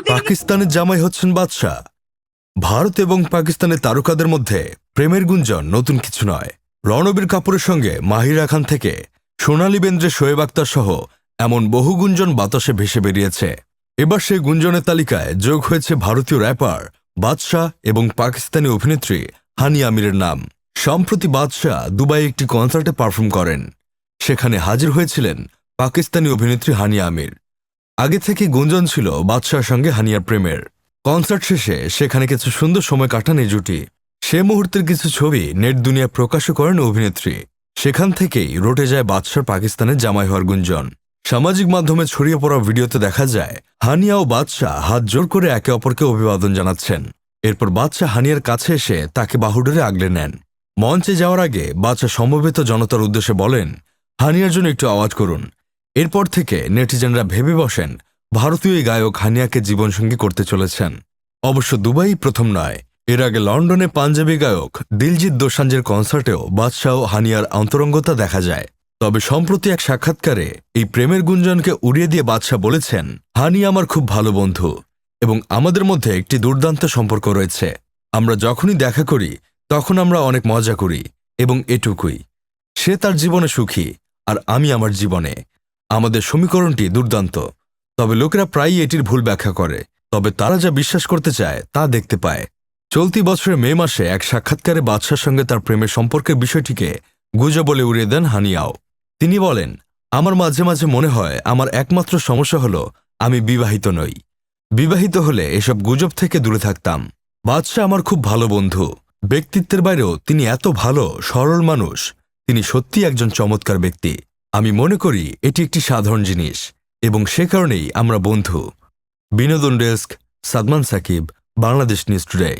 পাকিস্তানের জামাই হচ্ছেন বাদশাহ। ভারত এবং পাকিস্তানের তারকাদের মধ্যে প্রেমের গুঞ্জন নতুন কিছু নয়। রণবীর কাপুরের সঙ্গে মাহিরা খান থেকে সোনালী বেন্দ্রে শোয়েব আক্তার সহ এমন বহু গুঞ্জন বাতাসে ভেসে বেরিয়েছে। এবার সেই গুঞ্জনের তালিকায় যোগ হয়েছে ভারতীয় র্যাপার বাদশাহ এবং পাকিস্তানি অভিনেত্রী হানি আমিরের নাম। সম্প্রতি বাদশাহ দুবাই একটি কনসার্টে পারফর্ম করেন। সেখানে হাজির হয়েছিলেন পাকিস্তানি অভিনেত্রী হানি আমির। আগে থেকে গুঞ্জন ছিল বাদশাহর সঙ্গে হানিয়ার প্রেমের। কনসার্ট শেষে সেখানে কিছু সুন্দর সময় কাটান এই জুটি। সে মুহূর্তের কিছু ছবি নেট দুনিয়া প্রকাশও করেন অভিনেত্রী। সেখান থেকেই রটে যায় বাদশার পাকিস্তানের জামাই হওয়ার গুঞ্জন। সামাজিক মাধ্যমে ছড়িয়ে পড়া ভিডিওতে দেখা যায় হানিয়া ও বাদশাহ হাত জোর করে একে অপরকে অভিবাদন জানাচ্ছেন। এরপর বাদশাহ হানিয়ার কাছে এসে তাকে বাহুডোরে আগলে নেন। মঞ্চে যাওয়ার আগে বাদশাহ সমবেত জনতার উদ্দেশ্যে বলেন, হানিয়ার জন্য একটু আওয়াজ করুন। এরপর থেকে নেটিজেনরা ভেবে বসেন ভারতীয় এই গায়ক হানিয়াকে জীবনসঙ্গী করতে চলেছেন। অবশ্য দুবাই প্রথম নয়, এর আগে লন্ডনে পাঞ্জাবি গায়ক দিলজিৎ দোসাঞ্জের কনসার্টেও বাদশাহ ও হানিয়ার অন্তরঙ্গতা দেখা যায়। তবে সম্প্রতি এক সাক্ষাৎকারে এই প্রেমের গুঞ্জনকে উড়িয়ে দিয়ে বাদশাহ বলেছেন, হানিয়া আমার খুব ভালো বন্ধু এবং আমাদের মধ্যে একটি দুর্দান্ত সম্পর্ক রয়েছে। আমরা যখনই দেখা করি তখন আমরা অনেক মজা করি এবং এটুকুই। সে তার জীবনে সুখী আর আমি আমার জীবনে। আমাদের সমীকরণটি দুর্দান্ত। তবে লোকেরা প্রায়ই এটির ভুল ব্যাখ্যা করে, তবে তারা যা বিশ্বাস করতে চায় তা দেখতে পায়। চলতি বছরের মে মাসে এক সাক্ষাৎকারে বাদশার সঙ্গে তার প্রেমের সম্পর্কের বিষয়টিকে গুজব বলে উড়িয়ে দেন হানিয়াও। তিনি বলেন, আমার মাঝে মাঝে মনে হয় আমার একমাত্র সমস্যা হলো আমি বিবাহিত নই। বিবাহিত হলে এসব গুজব থেকে দূরে থাকতাম। বাদশাহ আমার খুব ভালো বন্ধু। ব্যক্তিত্বের বাইরেও তিনি এত ভালো সরল মানুষ। তিনি সত্যি একজন চমৎকার ব্যক্তি। আমি মনে করি এটি একটি সাধারণ জিনিস এবং সে কারণেই আমরা বন্ধু। বিনোদন desk, Sadman Sakib, Bangladesh news today.